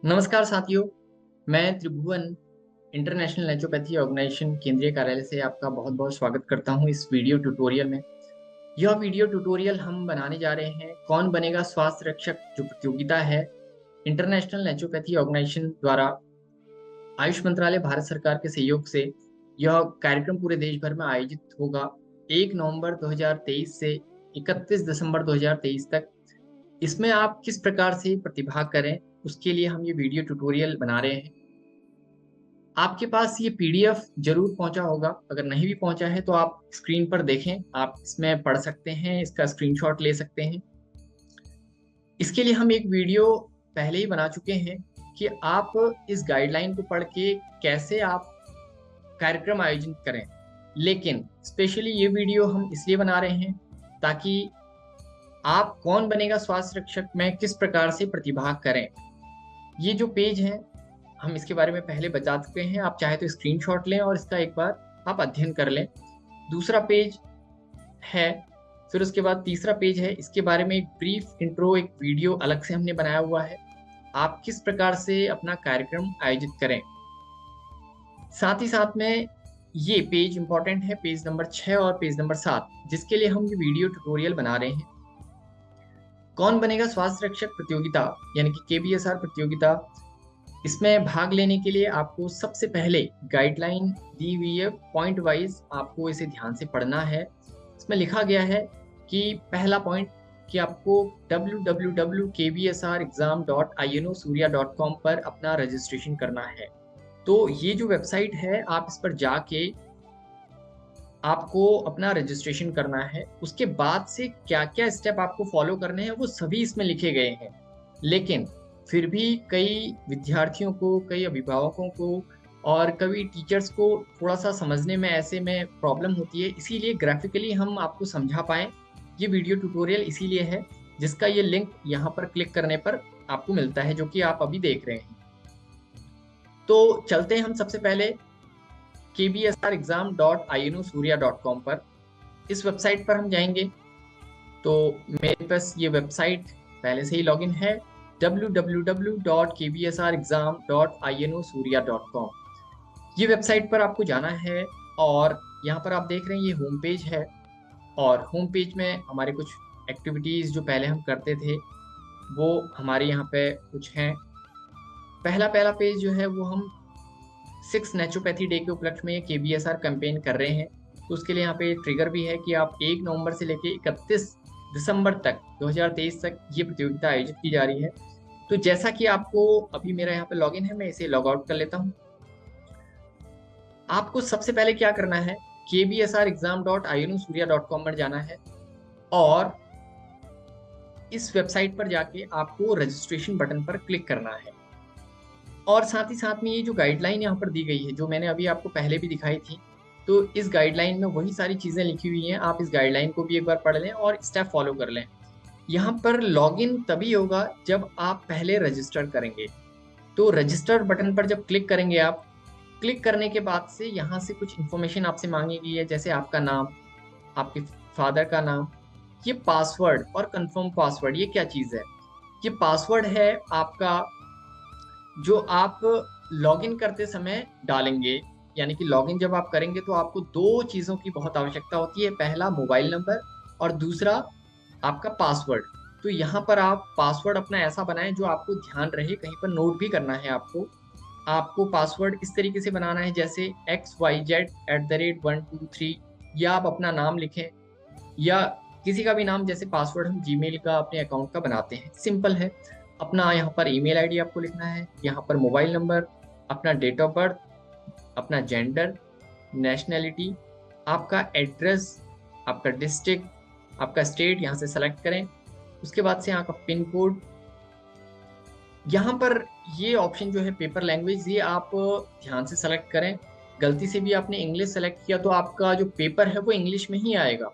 नमस्कार साथियों, मैं त्रिभुवन इंटरनेशनल नेचुरोपैथी ऑर्गेनाइजेशन केंद्रीय कार्यालय से आपका बहुत-बहुत स्वागत करता हूं इस वीडियो ट्यूटोरियल में। यह वीडियो ट्यूटोरियल हम बनाने जा रहे हैं कौन बनेगा स्वास्थ्य रक्षक जो प्रतियोगिता है इंटरनेशनल नेचुरोपैथी ऑर्गेनाइजेशन द्वारा आयुष मंत्रालय भारत सरकार के सहयोग से यह कार्यक्रम पूरे देश भर में आयोजित होगा 1 नवंबर 2023 से 31 दिसंबर 2023 तक। इसमें आप किस प्रकार से प्रतिभाग करें, उसके लिए हम ये वीडियो ट्यूटोरियल बना रहे हैं। आपके पास ये पीडीएफ ज़रूर पहुँचा होगा, अगर नहीं भी पहुँचा है तो आप स्क्रीन पर देखें, आप इसमें पढ़ सकते हैं, इसका स्क्रीनशॉट ले सकते हैं। इसके लिए हम एक वीडियो पहले ही बना चुके हैं कि आप इस गाइडलाइन को पढ़ के कैसे आप कार्यक्रम आयोजित करें। लेकिन स्पेशली ये वीडियो हम इसलिए बना रहे हैं ताकि आप कौन बनेगा स्वास्थ्य रक्षक में किस प्रकार से प्रतिभाग करें। ये जो पेज है हम इसके बारे में पहले बता चुके हैं, आप चाहे तो स्क्रीनशॉट लें और इसका एक बार आप अध्ययन कर लें। दूसरा पेज है, फिर उसके बाद तीसरा पेज है, इसके बारे में एक ब्रीफ इंट्रो, एक वीडियो अलग से हमने बनाया हुआ है, आप किस प्रकार से अपना कार्यक्रम आयोजित करें। साथ ही साथ में ये पेज इंपॉर्टेंट है, पेज नंबर 6 और पेज नंबर 7, जिसके लिए हम ये वीडियो ट्यूटोरियल बना रहे हैं। कौन बनेगा स्वास्थ्य रक्षक प्रतियोगिता यानी कि केबीएसआर प्रतियोगिता, इसमें भाग लेने के लिए आपको सबसे पहले गाइडलाइन दी हुई है, पॉइंट वाइज आपको इसे ध्यान से पढ़ना है। इसमें लिखा गया है कि पहला पॉइंट कि आपको www.kbsrexam.inosurya.com पर अपना रजिस्ट्रेशन करना है। तो ये जो वेबसाइट है, आप इस पर जाके आपको अपना रजिस्ट्रेशन करना है। उसके बाद से क्या-क्या स्टेप आपको फॉलो करने हैं वो सभी इसमें लिखे गए हैं। लेकिन फिर भी कई विद्यार्थियों को, कई अभिभावकों को और कई टीचर्स को थोड़ा-सा समझने में ऐसे में प्रॉब्लम होती है, इसीलिए ग्राफिकली हम आपको समझा पाएँ। ये वीडियो ट्यूटोरियल इसीलिए है, जिसका ये लिंक यहाँ पर क्लिक करने पर आपको मिलता है, जो कि आप अभी देख रहे हैं। तो चलते हैं हम सबसे पहले kbsrexam.inosurya.com पर। इस वेबसाइट पर हम जाएँगे, तो मेरे पास ये वेबसाइट पहले से ही लॉगिन है, www.kbsrexam.inosurya.com। ये वेबसाइट पर आपको जाना है और यहाँ पर आप देख रहे हैं ये होम पेज है और होम पेज में हमारे कुछ एक्टिविटीज़ जो पहले हम करते थे, वो हमारे यहाँ पे कुछ हैं। पहला पेज जो है वो हम 6 नेचुरोपैथी डे के उपलक्ष्य में केबीएसआर कैंपेन कर रहे हैं। तो उसके लिए यहाँ पे ट्रिगर भी है कि आप 1 नवंबर से लेके 31 दिसंबर तक 2023 तक ये प्रतियोगिता आयोजित की जा रही है। तो जैसा कि आपको अभी मेरा यहाँ पे लॉगिन है, मैं इसे लॉग आउट कर लेता हूँ। आपको सबसे पहले क्या करना है, kbsrexam.inosurya.com पर जाना है और इस वेबसाइट पर जाके आपको रजिस्ट्रेशन बटन पर क्लिक करना है। और साथ ही साथ में ये जो गाइडलाइन यहाँ पर दी गई है, जो मैंने अभी आपको पहले भी दिखाई थी, तो इस गाइडलाइन में वही सारी चीज़ें लिखी हुई हैं। आप इस गाइडलाइन को भी एक बार पढ़ लें और स्टेप फॉलो कर लें। यहाँ पर लॉगिन तभी होगा जब आप पहले रजिस्टर करेंगे। तो रजिस्टर बटन पर जब क्लिक करेंगे आप, क्लिक करने के बाद से यहाँ से कुछ इन्फॉर्मेशन आपसे मांगी गई है, जैसे आपका नाम, आपके फादर का नाम, ये पासवर्ड और कंफर्म पासवर्ड, ये क्या चीज़ है? ये पासवर्ड है आपका, जो आप लॉगिन करते समय डालेंगे। यानी कि लॉगिन जब आप करेंगे तो आपको 2 चीज़ों की बहुत आवश्यकता होती है, पहला मोबाइल नंबर और दूसरा आपका पासवर्ड। तो यहाँ पर आप पासवर्ड अपना ऐसा बनाएँ जो आपको ध्यान रहे, कहीं पर नोट भी करना है आपको। आपको पासवर्ड इस तरीके से बनाना है जैसे XYZ@123, या आप अपना नाम लिखें या किसी का भी नाम, जैसे पासवर्ड हम जीमेल का अपने अकाउंट का बनाते हैं, सिंपल है। अपना यहाँ पर ईमेल आईडी आपको लिखना है, यहाँ पर मोबाइल नंबर, अपना डेट ऑफ बर्थ, अपना जेंडर, नेशनैलिटी, आपका एड्रेस, आपका डिस्ट्रिक्ट, आपका स्टेट यहाँ से सेलेक्ट करें। उसके बाद से यहाँ का पिन कोड, यहाँ पर ये ऑप्शन जो है पेपर लैंग्वेज, ये आप ध्यान से सेलेक्ट करें। गलती से भी आपने इंग्लिश सेलेक्ट किया तो आपका जो पेपर है वो इंग्लिश में ही आएगा।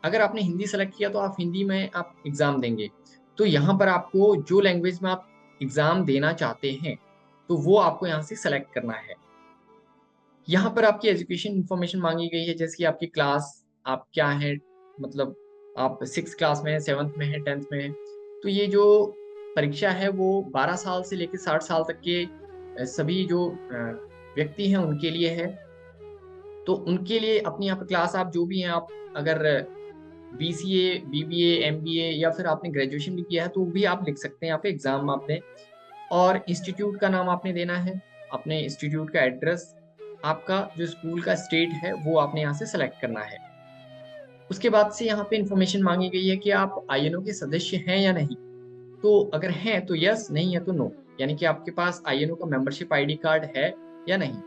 अगर आपने हिंदी सेलेक्ट किया तो आप हिंदी में आप एग्ज़ाम देंगे। तो यहाँ पर आपको जो लैंग्वेज में आप एग्ज़ाम देना चाहते हैं, तो वो आपको यहाँ से सेलेक्ट करना है। यहाँ पर आपकी एजुकेशन इन्फॉर्मेशन माँगी गई है, जैसे कि आपकी क्लास, आप क्या हैं, मतलब आप 6th क्लास में हैं, 7th में हैं, 10th में हैं। तो ये जो परीक्षा है वो 12 साल से लेकर 60 साल तक के सभी जो व्यक्ति हैं उनके लिए है। तो उनके लिए अपनी यहाँ पर क्लास आप जो भी हैं, आप अगर BCA, BBA, MBA या फिर आपने ग्रेजुएशन भी किया है तो वो भी आप लिख सकते हैं यहाँ पे एग्जाम आपने। और इंस्टीट्यूट का नाम आपने देना है, अपने इंस्टीट्यूट का एड्रेस, आपका जो स्कूल का स्टेट है वो आपने यहाँ से सेलेक्ट करना है। उसके बाद से यहाँ पे इंफॉर्मेशन मांगी गई है कि आप INO के सदस्य हैं या नहीं। तो अगर हैं तो यस, नहीं है तो नो, यानी कि आपके पास INO का मेंबरशिप ID कार्ड है या नहीं।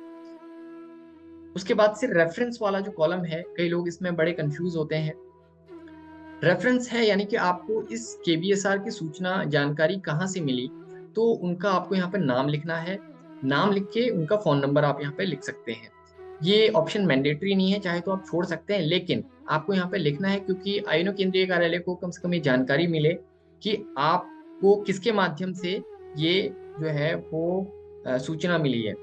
उसके बाद से रेफरेंस वाला जो कॉलम है, कई लोग इसमें बड़े कंफ्यूज होते हैं। रेफरेंस है यानी कि आपको इस KBSR की सूचना जानकारी कहाँ से मिली, तो उनका आपको यहाँ पे नाम लिखना है। नाम लिख के उनका फोन नंबर आप यहाँ पे लिख सकते हैं। ये ऑप्शन मैंडेटरी नहीं है, चाहे तो आप छोड़ सकते हैं, लेकिन आपको यहाँ पे लिखना है क्योंकि INO केंद्रीय कार्यालय को कम से कम ये जानकारी मिले कि आपको किसके माध्यम से ये जो है वो सूचना मिली है।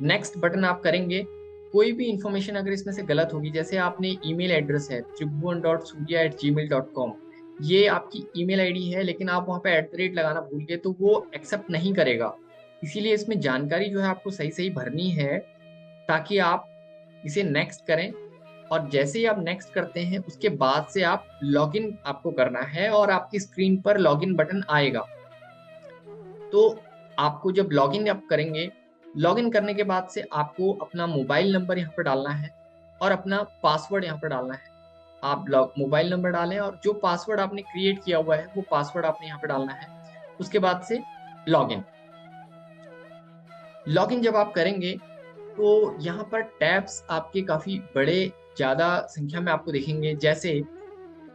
नेक्स्ट बटन आप करेंगे। कोई भी इंफॉर्मेशन अगर इसमें से गलत होगी, जैसे आपने ईमेल एड्रेस है tribhuvan.surya@gmail.com, ये आपकी ईमेल आईडी है लेकिन आप वहाँ पे @ लगाना भूल गए तो वो एक्सेप्ट नहीं करेगा। इसीलिए इसमें जानकारी जो है आपको सही सही भरनी है ताकि आप इसे नेक्स्ट करें। और जैसे ही आप नेक्स्ट करते हैं उसके बाद से आप लॉगिन आपको करना है और आपकी स्क्रीन पर लॉगिन बटन आएगा। तो आपको जब लॉगिन आप करेंगे, लॉगिन करने के बाद से आपको अपना मोबाइल नंबर यहाँ पर डालना है और अपना पासवर्ड यहाँ पर डालना है। आप मोबाइल नंबर डालें और जो पासवर्ड आपने क्रिएट किया हुआ है वो पासवर्ड आपने यहाँ पर डालना है। उसके बाद से लॉगिन। लॉगिन जब आप करेंगे तो यहाँ पर टैब्स आपके काफ़ी बड़े ज़्यादा संख्या में आपको दिखेंगे। जैसे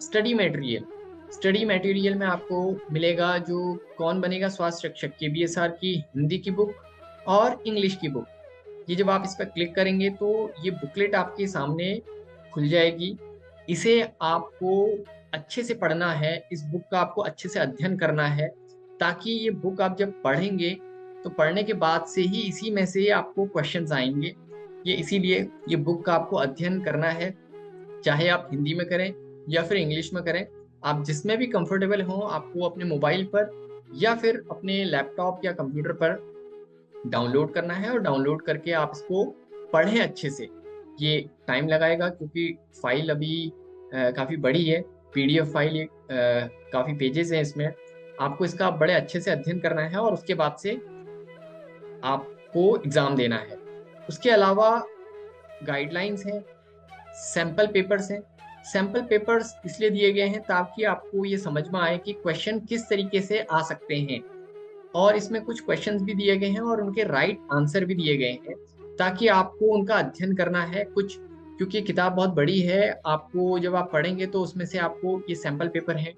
स्टडी मटेरियल, स्टडी मटेरियल में आपको मिलेगा जो कौन बनेगा स्वास्थ्य शिक्षक, KBSR की हिंदी की बुक और इंग्लिश की बुक। ये जब आप इस पर क्लिक करेंगे तो ये बुकलेट आपके सामने खुल जाएगी। इसे आपको अच्छे से पढ़ना है, इस बुक का आपको अच्छे से अध्ययन करना है ताकि ये बुक आप जब पढ़ेंगे तो पढ़ने के बाद से ही इसी में से आपको क्वेश्चंस आएंगे। ये इसीलिए ये बुक का आपको अध्ययन करना है, चाहे आप हिंदी में करें या फिर इंग्लिश में करें। आप जिसमें भी कंफर्टेबल हो आपको अपने मोबाइल पर या फिर अपने लैपटॉप या कंप्यूटर पर डाउनलोड करना है और डाउनलोड करके आप इसको पढ़ें अच्छे से। ये टाइम लगाएगा क्योंकि फाइल अभी काफ़ी बड़ी है, PDF फाइल, ये काफ़ी पेजेस हैं इसमें। आपको इसका बड़े अच्छे से अध्ययन करना है और उसके बाद से आपको एग्ज़ाम देना है। उसके अलावा गाइडलाइंस हैं, सैंपल पेपर्स हैं। सैंपल पेपर्स इसलिए दिए गए हैं ताकि आपको ये समझ में आए कि क्वेश्चन किस तरीके से आ सकते हैं। और इसमें कुछ क्वेश्चंस भी दिए गए हैं और उनके राइट आंसर भी दिए गए हैं ताकि आपको उनका अध्ययन करना है कुछ, क्योंकि किताब बहुत बड़ी है। आपको जब आप पढ़ेंगे तो उसमें से आपको ये सैंपल पेपर हैं,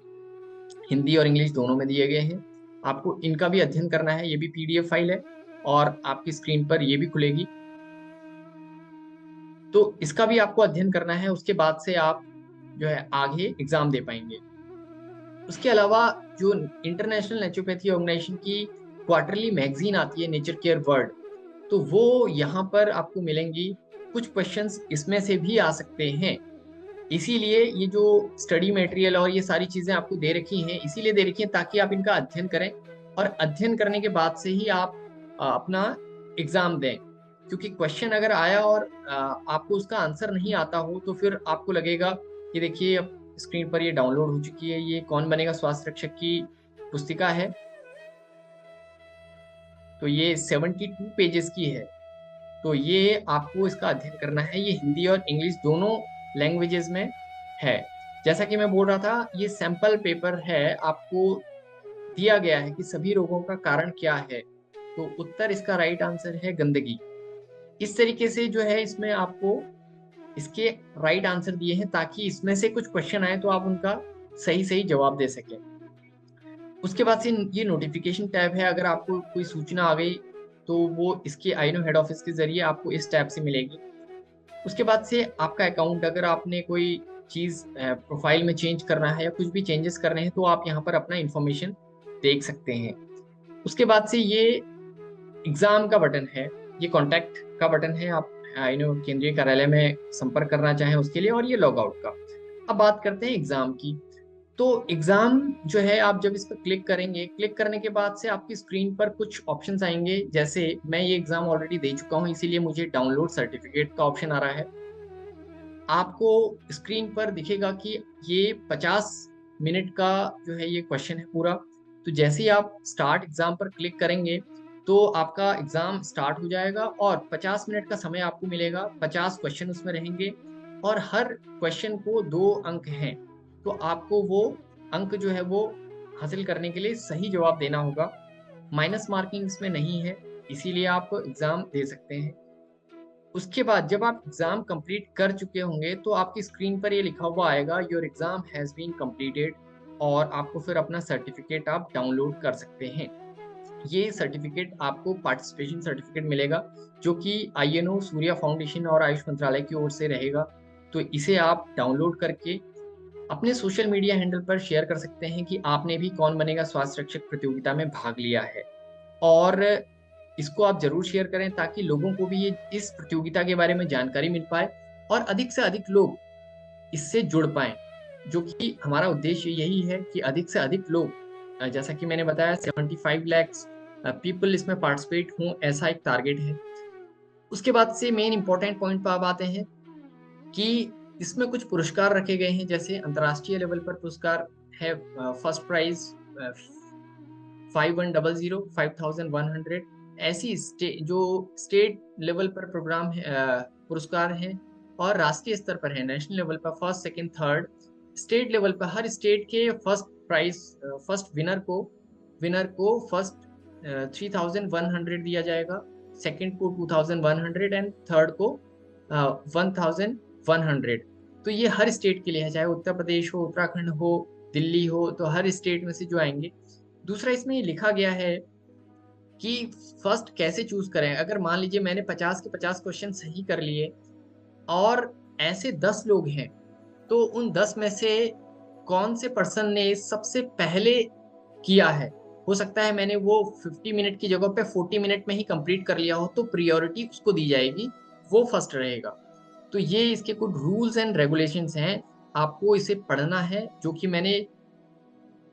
हिंदी और इंग्लिश दोनों में दिए गए हैं, आपको इनका भी अध्ययन करना है। ये भी PDF फाइल है और आपकी स्क्रीन पर ये भी खुलेगी, तो इसका भी आपको अध्ययन करना है। उसके बाद से आप जो है आगे एग्जाम दे पाएंगे। उसके अलावा जो इंटरनेशनल नेचुरोपैथी ऑर्गेनाइजेशन की क्वार्टरली मैगजीन आती है नेचर केयर वर्ल्ड, तो वो यहाँ पर आपको मिलेंगी। कुछ क्वेश्चंस इसमें से भी आ सकते हैं, इसीलिए ये जो स्टडी मटेरियल और ये सारी चीजें आपको दे रखी हैं, इसीलिए दे रखी हैं ताकि आप इनका अध्ययन करें और अध्ययन करने के बाद से ही आप अपना एग्जाम दें। क्योंकि क्वेश्चन अगर आया और आपको उसका आंसर नहीं आता हो तो फिर आपको लगेगा कि देखिए अब स्क्रीन पर ये डाउनलोड हो चुकी है, ये कौन बनेगा स्वास्थ्य शिक्षक की पुस्तिका है, तो ये 72 पेजेस की है। तो ये आपको इसका अध्ययन करना है। ये हिंदी और इंग्लिश दोनों लैंग्वेजेस में है। जैसा कि मैं बोल रहा था, ये सैंपल पेपर है, आपको दिया गया है कि सभी रोगों का कारण क्या है, तो उत्तर इसका राइट आंसर है गंदगी। इस तरीके से जो है इसमें आपको इसके राइट आंसर दिए हैं ताकि इसमें से कुछ क्वेश्चन आए तो आप उनका सही सही जवाब दे सकें। उसके बाद से ये नोटिफिकेशन टैब है, अगर आपको कोई सूचना आ गई तो वो इसके INO हेड ऑफिस के जरिए आपको इस टैब से मिलेगी। उसके बाद से आपका अकाउंट, अगर आपने कोई चीज़ प्रोफाइल में चेंज करना है या कुछ भी चेंजेस करने हैं तो आप यहाँ पर अपना इंफॉर्मेशन देख सकते हैं। उसके बाद से ये एग्ज़ाम का बटन है, ये कॉन्टैक्ट का बटन है, आप INO केंद्रीय कार्यालय में संपर्क करना चाहें उसके लिए, और ये लॉग आउट का। अब बात करते हैं एग्ज़ाम की। तो एग्ज़ाम जो है आप जब इस पर क्लिक करेंगे, क्लिक करने के बाद से आपकी स्क्रीन पर कुछ ऑप्शंस आएँगे, जैसे मैं ये एग्ज़ाम ऑलरेडी दे चुका हूँ, इसीलिए मुझे डाउनलोड सर्टिफ़िकेट का ऑप्शन आ रहा है। आपको स्क्रीन पर दिखेगा कि ये 50 मिनट का जो है ये क्वेश्चन है पूरा। तो जैसे ही आप स्टार्ट एग्ज़ाम पर क्लिक करेंगे, तो आपका एग्ज़ाम स्टार्ट हो जाएगा और 50 मिनट का समय आपको मिलेगा। 50 क्वेश्चन उसमें रहेंगे और हर क्वेश्चन को 2 अंक हैं। तो आपको वो अंक जो है वो हासिल करने के लिए सही जवाब देना होगा। माइनस मार्किंग इसमें नहीं है, इसीलिए आप एग्ज़ाम दे सकते हैं। उसके बाद जब आप एग्ज़ाम कंप्लीट कर चुके होंगे, तो आपकी स्क्रीन पर ये लिखा हुआ आएगा your exam has been completed और आपको फिर अपना सर्टिफ़िकेट आप डाउनलोड कर सकते हैं। ये सर्टिफ़िकेट आपको पार्टिसिपेशन सर्टिफ़िकेट मिलेगा, जो कि आईएनओ, सूर्या फाउंडेशन और आयुष मंत्रालय की ओर से रहेगा। तो इसे आप डाउनलोड करके अपने सोशल मीडिया हैंडल पर शेयर कर सकते हैं कि आपने भी कौन बनेगा स्वास्थ्य रक्षक प्रतियोगिता में भाग लिया है। और इसको आप ज़रूर शेयर करें ताकि लोगों को भी ये इस प्रतियोगिता के बारे में जानकारी मिल पाए और अधिक से अधिक लोग इससे जुड़ पाएँ। जो कि हमारा उद्देश्य यही है कि अधिक से अधिक लोग जैसा कि मैंने बताया 75 लैक्स पीपल इसमें पार्टिसिपेट हों, ऐसा एक टारगेट है। उसके बाद से मेन इम्पोर्टेंट पॉइंट पे अब आते हैं कि इसमें कुछ पुरस्कार रखे गए हैं, जैसे अंतर्राष्ट्रीय लेवल पर पुरस्कार है फर्स्ट प्राइज़ 5100 5100 ऐसी जो स्टेट लेवल पर प्रोग्राम है पुरस्कार हैं और राष्ट्रीय स्तर पर है, नेशनल लेवल पर first, second, third, state level पर हर स्टेट के फर्स्ट प्राइज़ फर्स्ट विनर को फर्स्ट 3100 दिया जाएगा, सेकंड को 2100 एंड थर्ड को 1100। तो ये हर स्टेट के लिए है, चाहे उत्तर प्रदेश हो, उत्तराखंड हो, दिल्ली हो, तो हर स्टेट में से जो आएँगे। दूसरा इसमें ये लिखा गया है कि फर्स्ट कैसे चूज़ करें? अगर मान लीजिए मैंने 50 के 50 क्वेश्चन सही कर लिए और ऐसे 10 लोग हैं, तो उन 10 में से कौन से पर्सन ने सबसे पहले किया है? हो सकता है मैंने वो 50 मिनट की जगह पे 40 मिनट में ही कंप्लीट कर लिया हो, तो प्रायोरिटी उसको दी जाएगी, वो फर्स्ट रहेगा। तो ये इसके कुछ रूल्स एंड रेगुलेशंस हैं, आपको इसे पढ़ना है, जो कि मैंने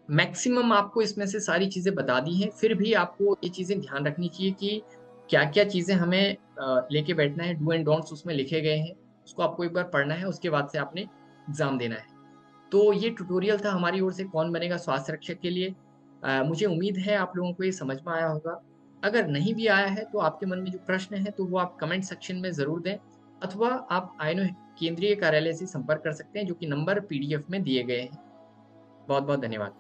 मैक्सिमम आपको इसमें से सारी चीज़ें बता दी हैं, फिर भी आपको ये चीज़ें ध्यान रखनी चाहिए कि क्या-क्या चीज़ें हमें लेके बैठना है, डू एंड डोंट्स उसमें लिखे गए हैं। उसको आपको एक बार पढ़ना है, उसके बाद से आपने एग्ज़ाम देना है। तो ये ट्यूटोरियल था हमारी ओर से कौन बनेगा स्वास्थ्य रक्षक के लिए। मुझे उम्मीद है आप लोगों को ये समझ में आया होगा। अगर नहीं भी आया है, तो आपके मन में जो प्रश्न है, तो वो आप कमेंट सेक्शन में ज़रूर दें अथवा आप आईएनओ केंद्रीय कार्यालय से संपर्क कर सकते हैं, जो कि नंबर पीडीएफ में दिए गए हैं। बहुत-बहुत धन्यवाद।